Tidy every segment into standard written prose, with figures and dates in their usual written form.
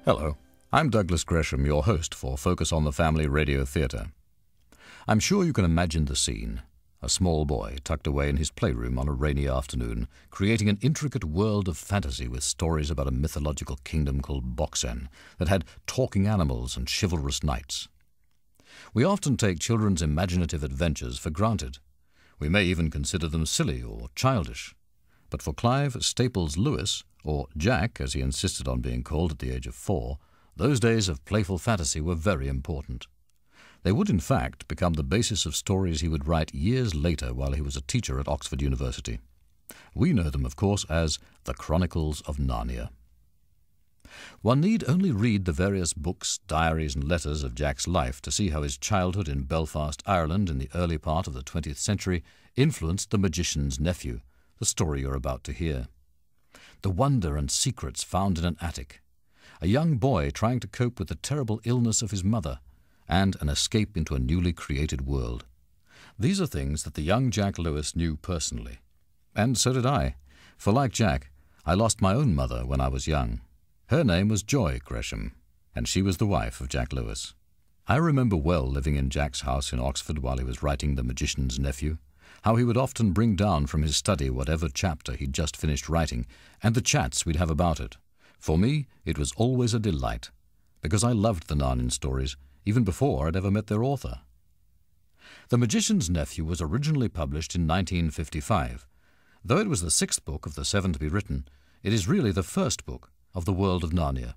Hello, I'm Douglas Gresham, your host for Focus on the Family Radio Theatre. I'm sure you can imagine the scene. A small boy tucked away in his playroom on a rainy afternoon, creating an intricate world of fantasy with stories about a mythological kingdom called Boxen that had talking animals and chivalrous knights. We often take children's imaginative adventures for granted. We may even consider them silly or childish. But for Clive Staples Lewis, or Jack as he insisted on being called at the age of 4, those days of playful fantasy were very important. They would in fact become the basis of stories he would write years later while he was a teacher at Oxford University. We know them, of course, as the Chronicles of Narnia. One need only read the various books, diaries and letters of Jack's life to see how his childhood in Belfast, Ireland in the early part of the 20th century influenced The Magician's Nephew, the story you're about to hear. The wonder and secrets found in an attic, a young boy trying to cope with the terrible illness of his mother, and an escape into a newly created world. These are things that the young Jack Lewis knew personally. And so did I, for like Jack, I lost my own mother when I was young. Her name was Joy Gresham, and she was the wife of Jack Lewis. I remember well living in Jack's house in Oxford while he was writing The Magician's Nephew, how he would often bring down from his study whatever chapter he'd just finished writing, and the chats we'd have about it. For me, it was always a delight, because I loved the Narnian stories, even before I'd ever met their author. The Magician's Nephew was originally published in 1955. Though it was the 6th book of the 7 to be written, it is really the first book of the world of Narnia.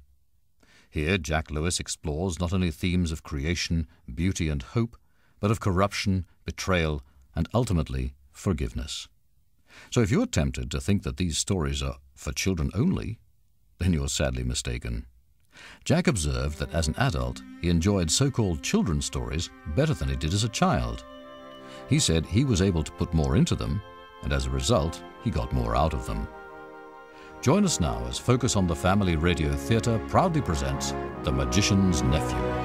Here Jack Lewis explores not only themes of creation, beauty and hope, but of corruption, betrayal, and ultimately forgiveness. So if you're tempted to think that these stories are for children only, then you're sadly mistaken. Jack observed that as an adult, he enjoyed so-called children's stories better than he did as a child. He said he was able to put more into them, and as a result, he got more out of them. Join us now as Focus on the Family Radio Theatre proudly presents The Magician's Nephew.